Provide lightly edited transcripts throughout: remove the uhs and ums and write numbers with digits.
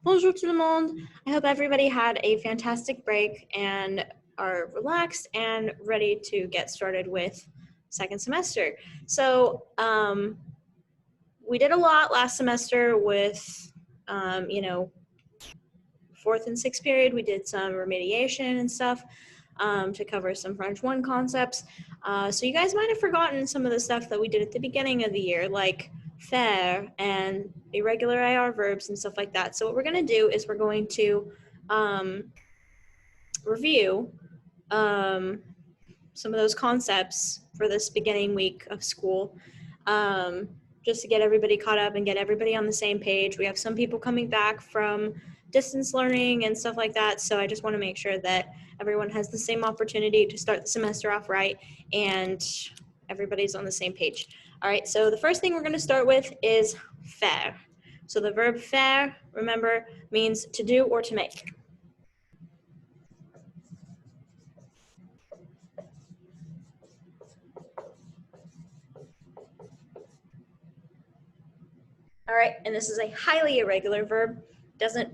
Bonjour tout le monde. I hope everybody had a fantastic break and are relaxed and ready to get started with second semester. So we did a lot last semester with, fourth and sixth period. We did some remediation and stuff to cover some French 1 concepts. So you guys might have forgotten some of the stuff that we did at the beginning of the year, like faire and irregular IR verbs and stuff like that. So what we're going to do is we're going to review some of those concepts for this beginning week of school, just to get everybody caught up and get everybody on the same page. We have some people coming back from distance learning and stuff like that, so I just want to make sure that everyone has the same opportunity to start the semester off right and everybody's on the same page. All right, so the first thing we're going to start with is faire. So the verb faire, remember, means to do or to make. All right, and this is a highly irregular verb, doesn't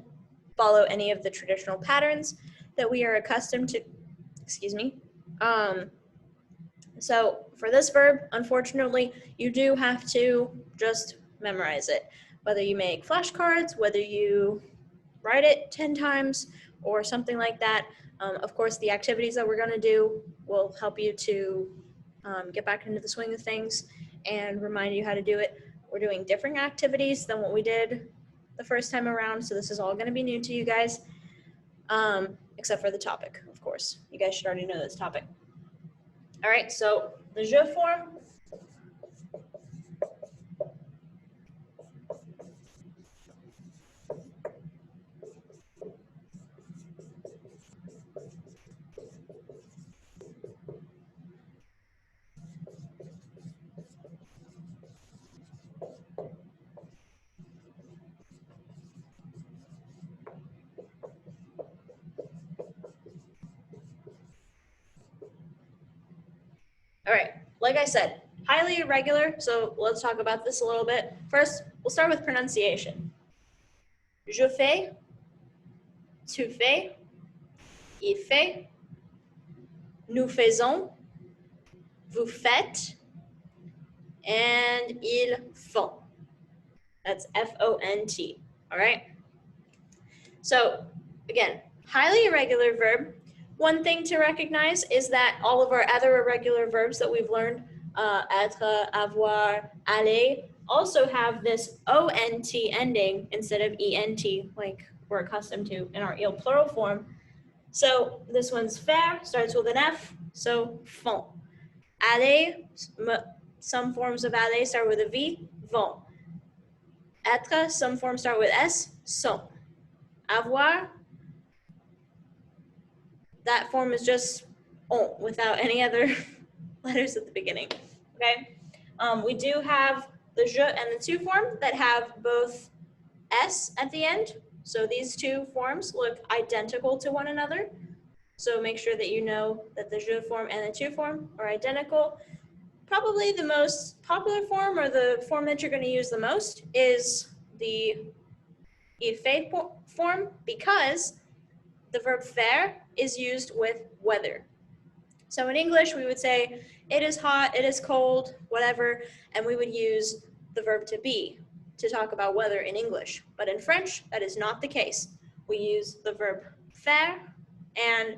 follow any of the traditional patterns that we are accustomed to, So for this verb, unfortunately, you do have to just memorize it. Whether you make flashcards, whether you write it 10 times or something like that. Of course, the activities that we're gonna do will help you to get back into the swing of things and remind you how to do it. We're doing different activities than what we did the first time around, so this is all gonna be new to you guys, except for the topic, of course. You guys should already know this topic. All right, so the je form. All right, like I said, highly irregular, so let's talk about this a little bit. First, we'll start with pronunciation. Je fais, tu fais, il fait, nous faisons, vous faites, and ils font. That's F-O-N-T, all right? So again, highly irregular verb. One thing to recognize is that all of our other irregular verbs that we've learned, être, avoir, aller, also have this O-N-T ending instead of E-N-T like we're accustomed to in our il plural form. So this one's faire, starts with an F, so font. Aller, some forms of aller start with a V, vont. Être, some forms start with S, sont. Avoir, that form is just on without any other letters at the beginning, okay? We do have the je and the tu form that have both S at the end. So these two forms look identical to one another. So make sure that you know that the je form and the tu form are identical. Probably the most popular form, or the form that you're going to use the most, is the il fait form, because the verb faire is used with weather. So in English, we would say, it is hot, it is cold, whatever, and we would use the verb to be to talk about weather in English. But in French, that is not the case. We use the verb faire, and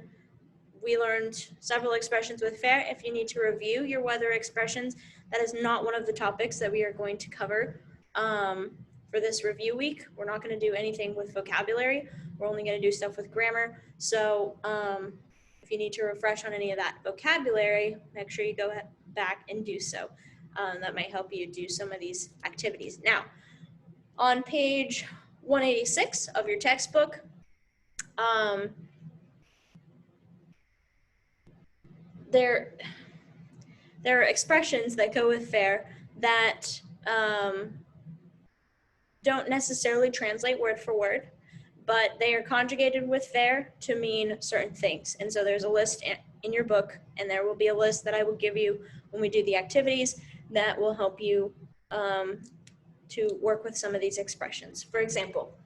we learned several expressions with faire. If you need to review your weather expressions, that is not one of the topics that we are going to cover for this review week. We're not going to do anything with vocabulary. We're only going to do stuff with grammar. So if you need to refresh on any of that vocabulary, make sure you go back and do so. That might help you do some of these activities. Now, on page 186 of your textbook, there are expressions that go with faire that don't necessarily translate word for word, but they are conjugated with faire to mean certain things. And so there's a list in your book, and there will be a list that I will give you when we do the activities that will help you to work with some of these expressions. For example,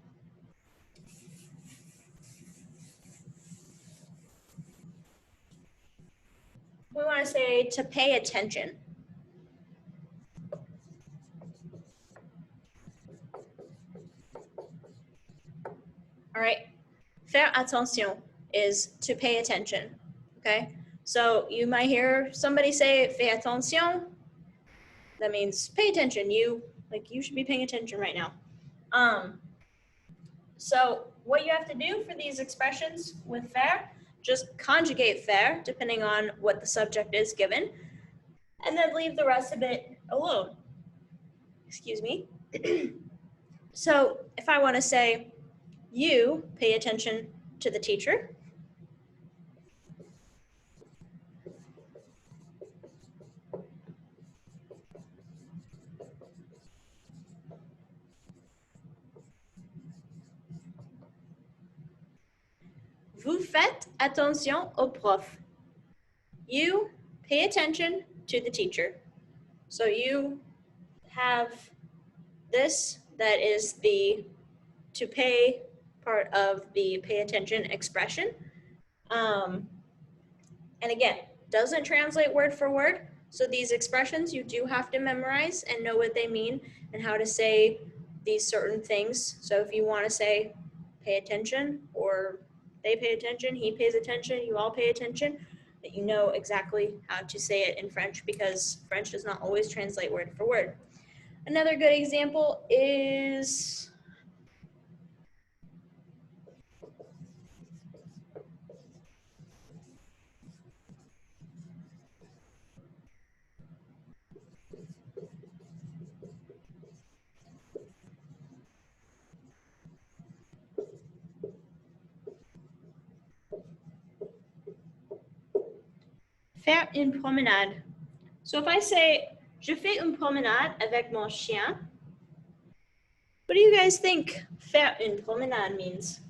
We want to say to pay attention. All right. Faire attention is to pay attention. Okay. So you might hear somebody say fais attention. That means pay attention. You should be paying attention right now. So what you have to do for these expressions with faire, just conjugate faire depending on what the subject is given, and then leave the rest of it alone. Excuse me. So if I want to say, you pay attention to the teacher. Vous faites attention au prof. You pay attention to the teacher. So you have this, that is the to pay part of the pay attention expression. And again, doesn't translate word for word. So these expressions you do have to memorize and know what they mean and how to say these certain things. So if you want to say pay attention, or they pay attention, he pays attention, you all pay attention, that you know exactly how to say it in French, because French does not always translate word for word. Another good example is faire une promenade. So if I say, je fais une promenade avec mon chien, what do you guys think faire une promenade means?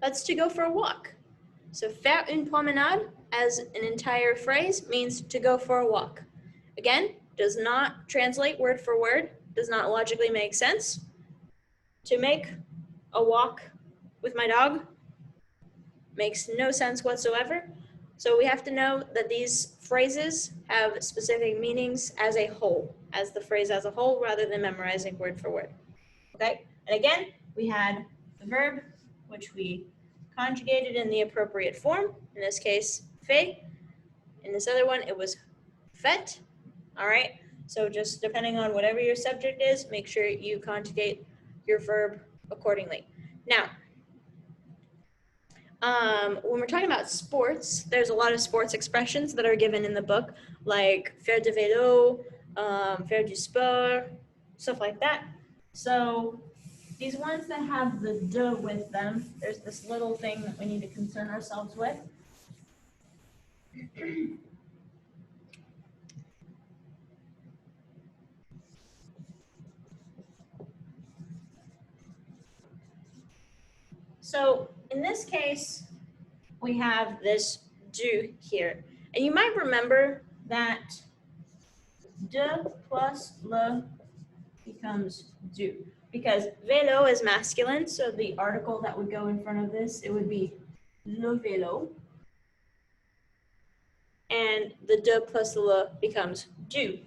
That's to go for a walk. So faire une promenade as an entire phrase means to go for a walk. Again, does not translate word for word, does not logically make sense. To make a walk with my dog makes no sense whatsoever. So we have to know that these phrases have specific meanings as a whole, as the phrase as a whole, rather than memorizing word for word. Okay, and again, we had the verb, which we conjugated in the appropriate form. In this case, fait. In this other one, it was fait. All right, so just depending on whatever your subject is, make sure you conjugate your verb accordingly. Now, when we're talking about sports, there's a lot of sports expressions that are given in the book, like faire du vélo, faire du sport, stuff like that. So these ones that have the de with them, there's this little thing that we need to concern ourselves with. So in this case, we have this du here. And you might remember that de plus le becomes du, because vélo is masculine, so the article that would go in front of this, it would be le vélo. And the de plus le becomes du.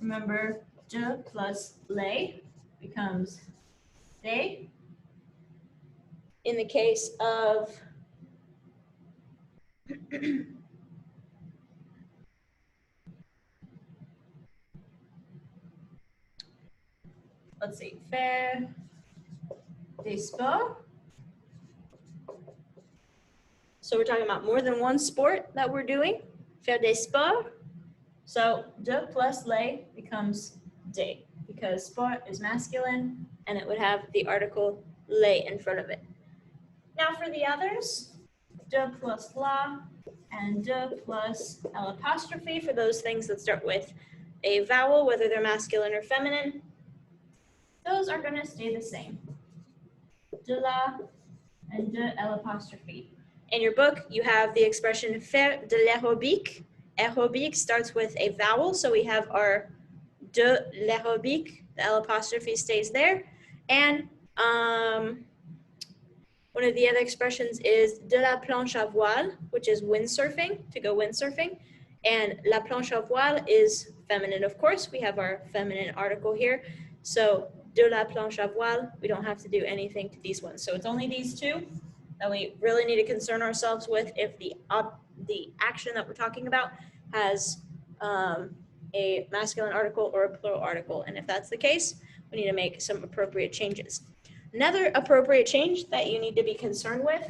Remember, de plus le becomes they. In the case of let's see, faire des sports. So we're talking about more than one sport that we're doing. Faire des sports. So de plus le becomes des, because sport is masculine and it would have the article le in front of it. Now for the others, de plus la and de plus L apostrophe, for those things that start with a vowel, whether they're masculine or feminine, those are going to stay the same. De la and de L apostrophe. In your book, you have the expression faire de l'aérobic. Aérobic starts with a vowel, so we have our de l'aérobic, the L apostrophe stays there. And what One of the other expressions is de la planche à voile, which is windsurfing, to go windsurfing. And la planche à voile is feminine, of course. We have our feminine article here. So de la planche à voile, we don't have to do anything to these ones. So it's only these two that we really need to concern ourselves with if the action that we're talking about has a masculine article or a plural article. And if that's the case, we need to make some appropriate changes. Another appropriate change that you need to be concerned with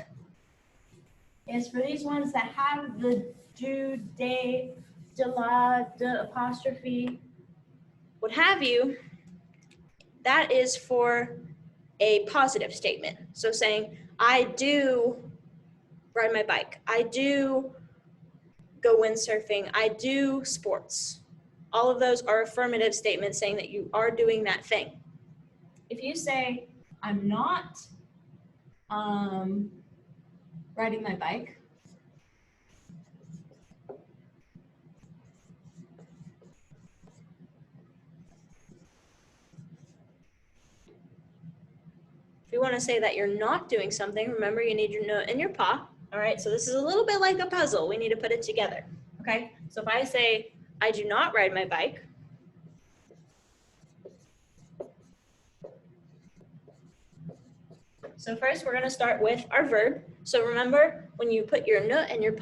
is for these ones that have the du, de la, de apostrophe, what have you, that is for a positive statement. So saying, I do ride my bike, I do go windsurfing, I do sports. All of those are affirmative statements saying that you are doing that thing. If you say, I'm not riding my bike, if you want to say that you're not doing something, remember you need your ne and your pas. All right, so this is a little bit like a puzzle. We need to put it together. Okay, so if I say, I do not ride my bike, so first we're going to start with our verb. So remember, when you put your ne and your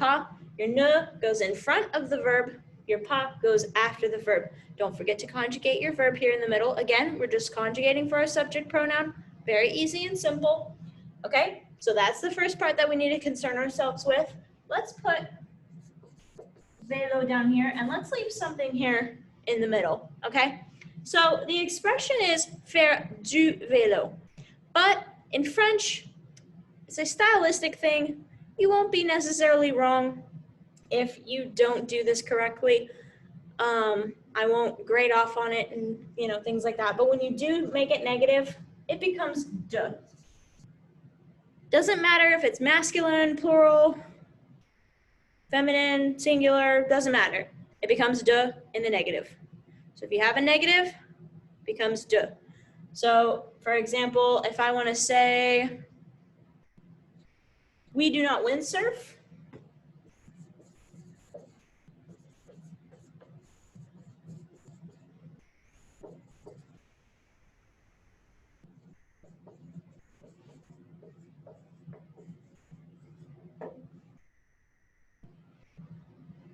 ne goes in front of the verb, your pas goes after the verb. Don't forget to conjugate your verb here in the middle. Again, we're just conjugating for our subject pronoun. Very easy and simple. Okay, so that's the first part that we need to concern ourselves with. Let's put vélo down here and let's leave something here in the middle. Okay, so the expression is faire du vélo, but in French, it's a stylistic thing. You won't be necessarily wrong if you don't do this correctly. I won't grade off on it and things like that. But when you do make it negative, it becomes de. Doesn't matter if it's masculine, plural, feminine, singular, doesn't matter. It becomes de in the negative. So if you have a negative, it becomes de. So for example, if I want to say, we do not windsurf,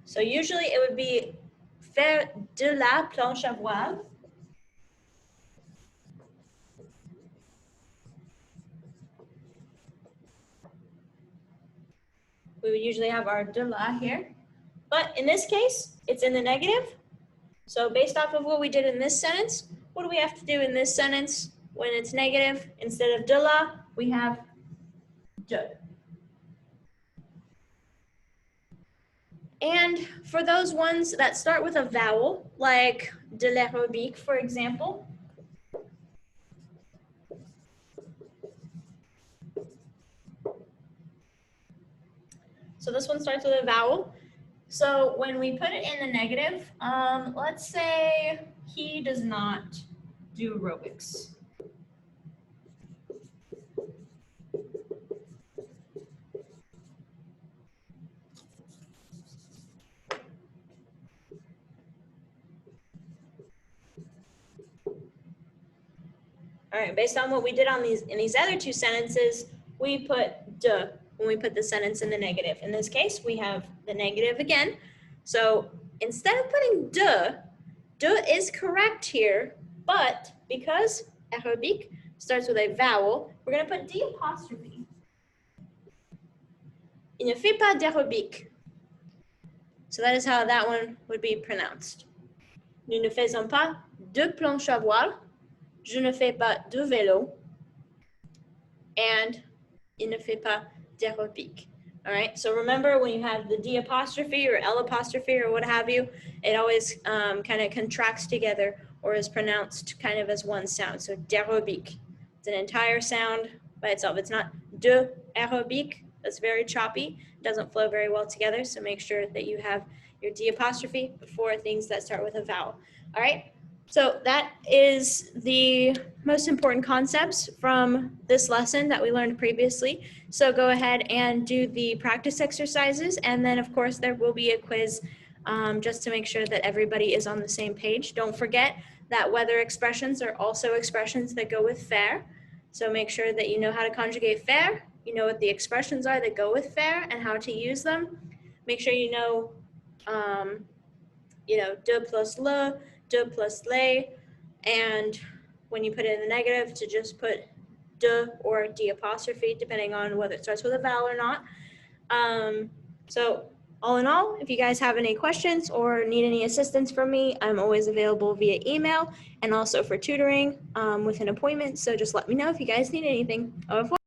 so usually it would be faire de la planche à voile. We would usually have our de la here. But in this case, it's in the negative. So based off of what we did in this sentence, what do we have to do in this sentence when it's negative? Instead of de la, we have de. And for those ones that start with a vowel, like de l'aérobic, for example, so this one starts with a vowel. So when we put it in the negative, let's say he does not do aerobics. All right, based on what we did on in these other two sentences, we put de when we put the sentence in the negative. In this case, we have the negative again. So instead of putting de is correct here, but because aérobic starts with a vowel, we're going to put d apostrophe. Il ne fait pas d'aérobic. So that is how that one would be pronounced. Nous ne faisons pas de planche à voile. Je ne fais pas de vélo. And il ne fait pas d'aérobic. All right, so remember when you have the D apostrophe or L apostrophe or what have you, it always kind of contracts together or is pronounced kind of as one sound. So d'aérobic, it's an entire sound by itself. It's not de aérobic, that's very choppy, doesn't flow very well together. So make sure that you have your D apostrophe before things that start with a vowel. All right, So that is the most important concepts from this lesson that we learned previously. So go ahead and do the practice exercises, and then of course there will be a quiz just to make sure that everybody is on the same page. Don't forget that whether expressions are also expressions that go with faire. So make sure that you know how to conjugate faire, you know what the expressions are that go with faire and how to use them. Make sure um, de plus le, de plus les, and when you put it in the negative, to just put de or d apostrophe, depending on whether it starts with a vowel or not. So all in all, if you guys have any questions or need any assistance from me, I'm always available via email and also for tutoring with an appointment. So just let me know if you guys need anything. Au revoir.